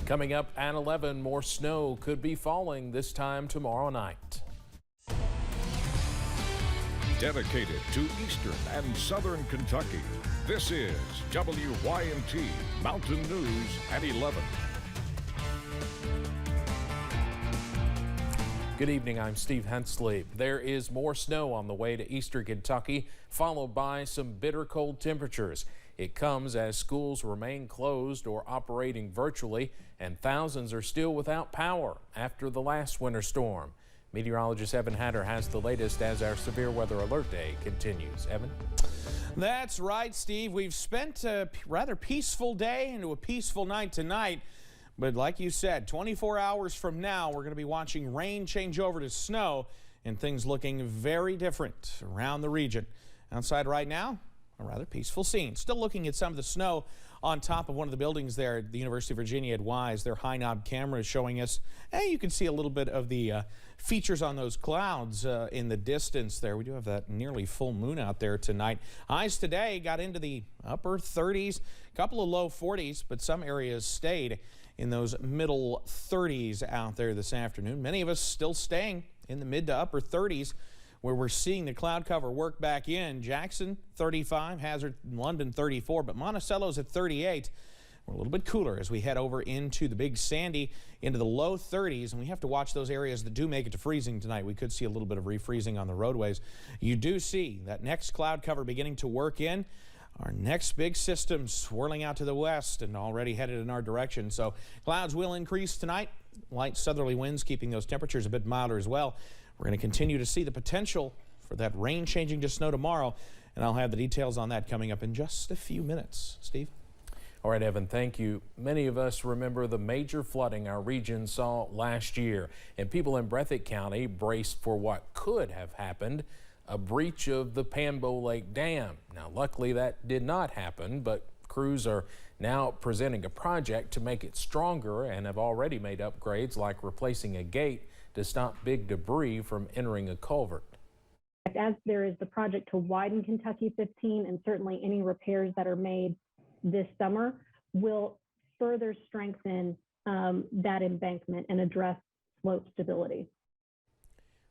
Coming up at 11, more snow could be falling this time tomorrow night. Dedicated to eastern and southern Kentucky, this is WYMT Mountain News at 11. Good evening, I'm Steve Hensley. There is more snow on the way to eastern Kentucky, followed by some bitter cold temperatures. It comes as schools remain closed or operating virtually, and thousands are still without power after the last winter storm. Meteorologist Evan Hatter has the latest as our severe weather alert day continues. Evan? That's right, Steve. We've spent a rather peaceful day into a peaceful night tonight. But like you said, 24 hours from now, we're going to be watching rain change over to snow and things looking very different around the region. Outside right now, a rather peaceful scene. Still looking at some of the snow on top of one of the buildings there at the University of Virginia at Wise. Their high knob camera is showing us, you can see a little bit of the features on those clouds in the distance there. We do have that nearly full moon out there tonight. Highs today got into the upper 30s, a couple of low 40s, but some areas stayed in those middle 30s out there this afternoon. Many of us still staying in the mid to upper 30s, where we're seeing the cloud cover work back in. Jackson 35, Hazard and London 34, but Monticello's at 38. We're a little bit cooler as we head over into the Big Sandy, into the low 30s, and we have to watch those areas that do make it to freezing tonight. We could see a little bit of refreezing on the roadways. You do see that next cloud cover beginning to work in. Our next big system swirling out to the west and already headed in our direction. So clouds will increase tonight. Light southerly winds keeping those temperatures a bit milder as well. We're going to continue to see the potential for that rain changing to snow tomorrow, and I'll have the details on that coming up in just a few minutes. Steve? All right, Evan, thank you. Many of us remember the major flooding our region saw last year, and people in Breathitt County braced for what could have happened, a breach of the Pamble Lake Dam. Now, luckily that did not happen, but crews are now presenting a project to make it stronger and have already made upgrades like replacing a gate to stop big debris from entering a culvert. As there is the project to widen Kentucky 15, and certainly any repairs that are made this summer will further strengthen that embankment and address slope stability.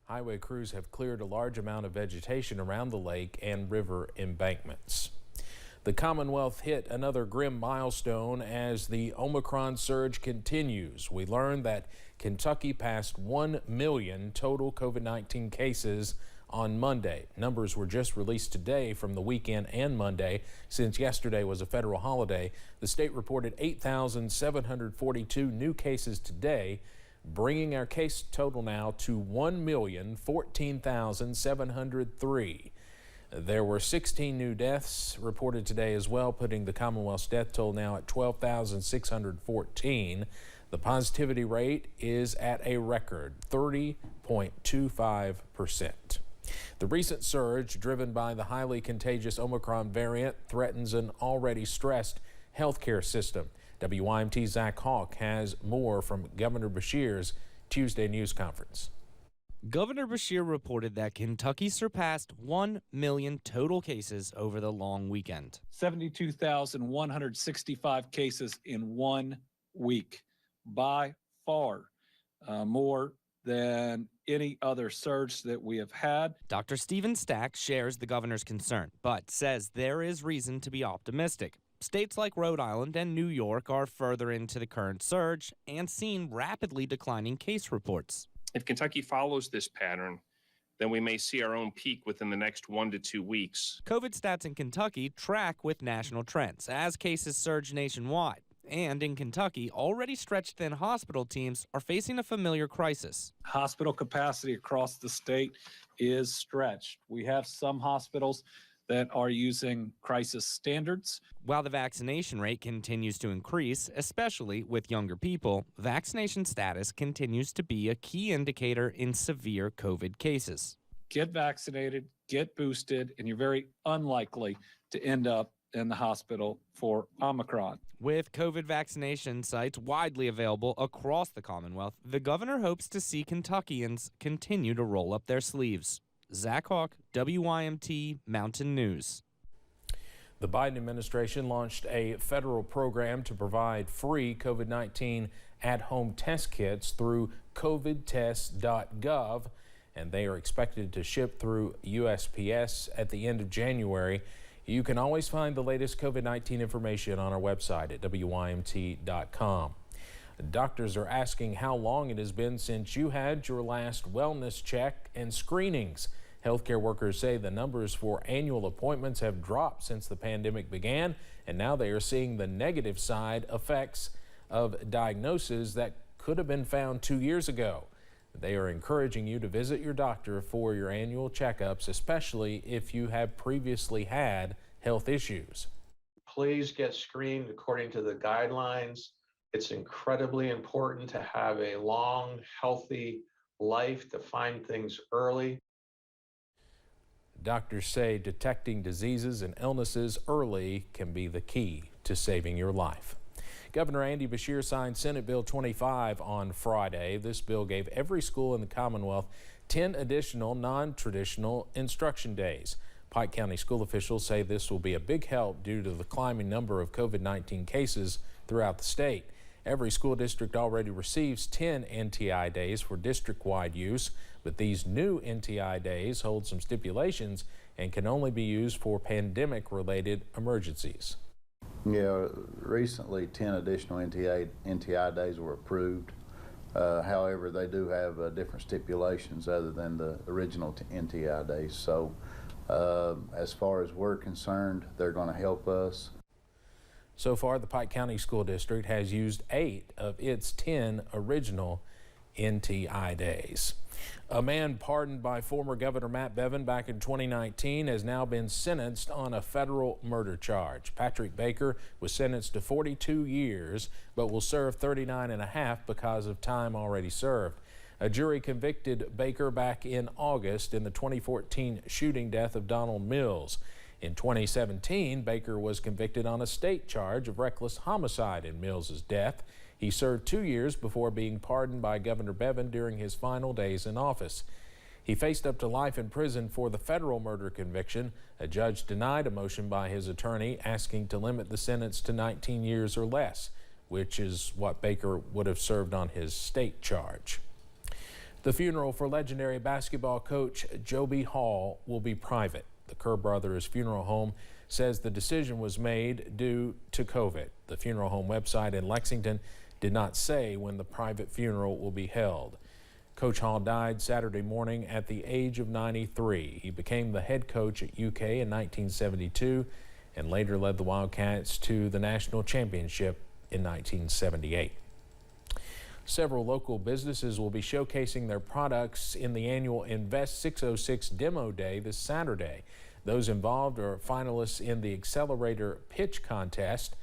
Highway crews have cleared a large amount of vegetation around the lake and river embankments. The Commonwealth hit another grim milestone as the Omicron surge continues. We learned that Kentucky passed 1 million total COVID-19 cases on Monday. Numbers were just released today from the weekend and Monday. Since yesterday was a federal holiday, the state reported 8,742 new cases today, bringing our case total now to 1,014,703. There were 16 new deaths reported today as well, putting the Commonwealth's death toll now at 12,614. The positivity rate is at a record 30.25%. The recent surge, driven by the highly contagious Omicron variant, threatens an already stressed healthcare system. WYMT's Zach Hawk has more from Governor Beshear's Tuesday news conference. Governor Beshear reported that Kentucky surpassed 1 million total cases over the long weekend. 72,165 cases in 1 week. By far more than any other surge that we have had. Dr. Stephen Stack shares the governor's concern, but says there is reason to be optimistic. States like Rhode Island and New York are further into the current surge and seen rapidly declining case reports. If Kentucky follows this pattern, then we may see our own peak within the next 1 to 2 weeks. COVID stats in Kentucky track with national trends as cases surge nationwide. And in Kentucky, already stretched thin hospital teams are facing a familiar crisis. Hospital capacity across the state is stretched. We have some hospitals that are using crisis standards. While the vaccination rate continues to increase, especially with younger people, vaccination status continues to be a key indicator in severe COVID cases. Get vaccinated, get boosted, and you're very unlikely to end up in the hospital for Omicron. With COVID vaccination sites widely available across the Commonwealth, the governor hopes to see Kentuckians continue to roll up their sleeves. Zach Hawk, WYMT Mountain News. The Biden administration launched a federal program to provide free COVID-19 at-home test kits through covidtest.gov, and they are expected to ship through USPS at the end of January. You can always find the latest COVID-19 information on our website at WYMT.com. Doctors are asking how long it has been since you had your last wellness check and screenings. Healthcare workers say the numbers for annual appointments have dropped since the pandemic began, and now they are seeing the negative side effects of diagnoses that could have been found 2 years ago. They are encouraging you to visit your doctor for your annual checkups, especially if you have previously had health issues. Please get screened according to the guidelines. It's incredibly important to have a long, healthy life, to find things early. Doctors say detecting diseases and illnesses early can be the key to saving your life. Governor Andy Beshear signed Senate Bill 25 on Friday. This bill gave every school in the Commonwealth 10 additional non-traditional instruction days. Pike County school officials say this will be a big help due to the climbing number of COVID-19 cases throughout the state. Every school district already receives 10 NTI days for district-wide use, but these new NTI days hold some stipulations and can only be used for pandemic-related emergencies. Yeah, recently 10 additional NTI days were approved. However, they do have different stipulations other than the original NTI days. So as far as we're concerned, they're going to help us. So far, the Pike County School District has used 8 of its 10 original NTI days. A man pardoned by former Governor Matt Bevin back in 2019 has now been sentenced on a federal murder charge. Patrick Baker was sentenced to 42 years, but will serve 39.5 because of time already served. A jury convicted Baker back in August in the 2014 shooting death of Donald Mills. In 2017, Baker was convicted on a state charge of reckless homicide in Mills's death. He served 2 years before being pardoned by Governor Bevin during his final days in office. He faced up to life in prison for the federal murder conviction. A judge denied a motion by his attorney asking to limit the sentence to 19 years or less, which is what Baker would have served on his state charge. The funeral for legendary basketball coach Joby Hall will be private. The Kerr Brothers Funeral Home says the decision was made due to COVID. The funeral home website in Lexington did not say when the private funeral will be held. Coach Hall died Saturday morning at the age of 93. He became the head coach at UK in 1972 and later led the Wildcats to the national championship in 1978. Several local businesses will be showcasing their products in the annual Invest 606 Demo Day this Saturday. Those involved are finalists in the Accelerator Pitch Contest.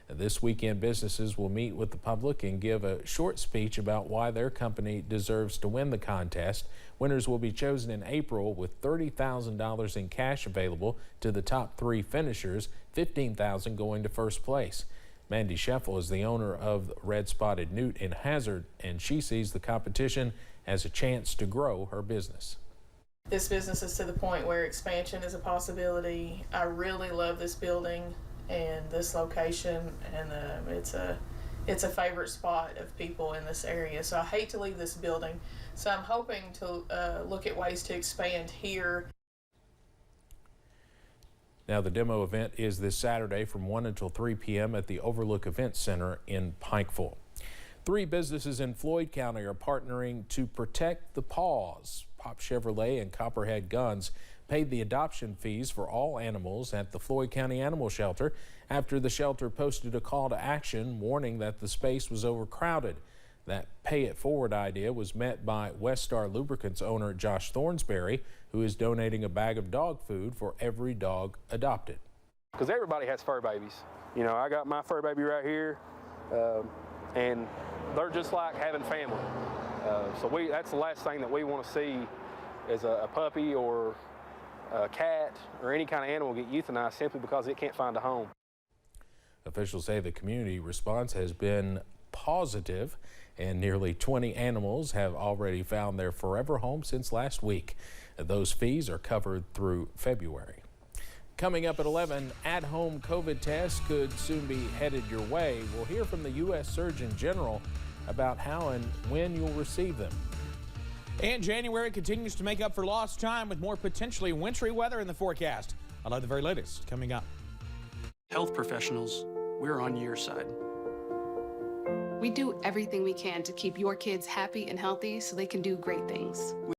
This weekend, businesses will meet with the public and give a short speech about why their company deserves to win the contest. Winners will be chosen in April with $30,000 in cash available to the top 3 finishers, $15,000 going to first place. Mandy Scheffel is the owner of Red Spotted Newt in Hazard, and she sees the competition as a chance to grow her business. This business is to the point where expansion is a possibility. I really love this building and this location, and it's a favorite spot of people in this area. So I hate to leave this building. So I'm hoping to look at ways to expand here. Now, the demo event is this Saturday from 1 until 3 p.m. at the Overlook Event Center in Pikeville. 3 businesses in Floyd County are partnering to protect the paws. Pop Chevrolet and Copperhead Guns paid the adoption fees for all animals at the Floyd County Animal Shelter after the shelter posted a call to action warning that the space was overcrowded. That pay it forward idea was met by Westar Lubricants owner Josh Thornsberry, who is donating a bag of dog food for every dog adopted. Because everybody has fur babies. You know, I got my fur baby right here, and they're just like having family. So that's the last thing that we want to see is a puppy or a cat or any kind of animal get euthanized simply because it can't find a home. Officials say the community response has been positive, and nearly 20 animals have already found their forever home since last week. Those fees are covered through February. Coming up at 11, at-home COVID tests could soon be headed your way. We'll hear from the U.S. Surgeon General about how and when you'll receive them. And January continues to make up for lost time with more potentially wintry weather in the forecast. I'll have the very latest coming up. Health professionals, we're on your side. We do everything we can to keep your kids happy and healthy so they can do great things.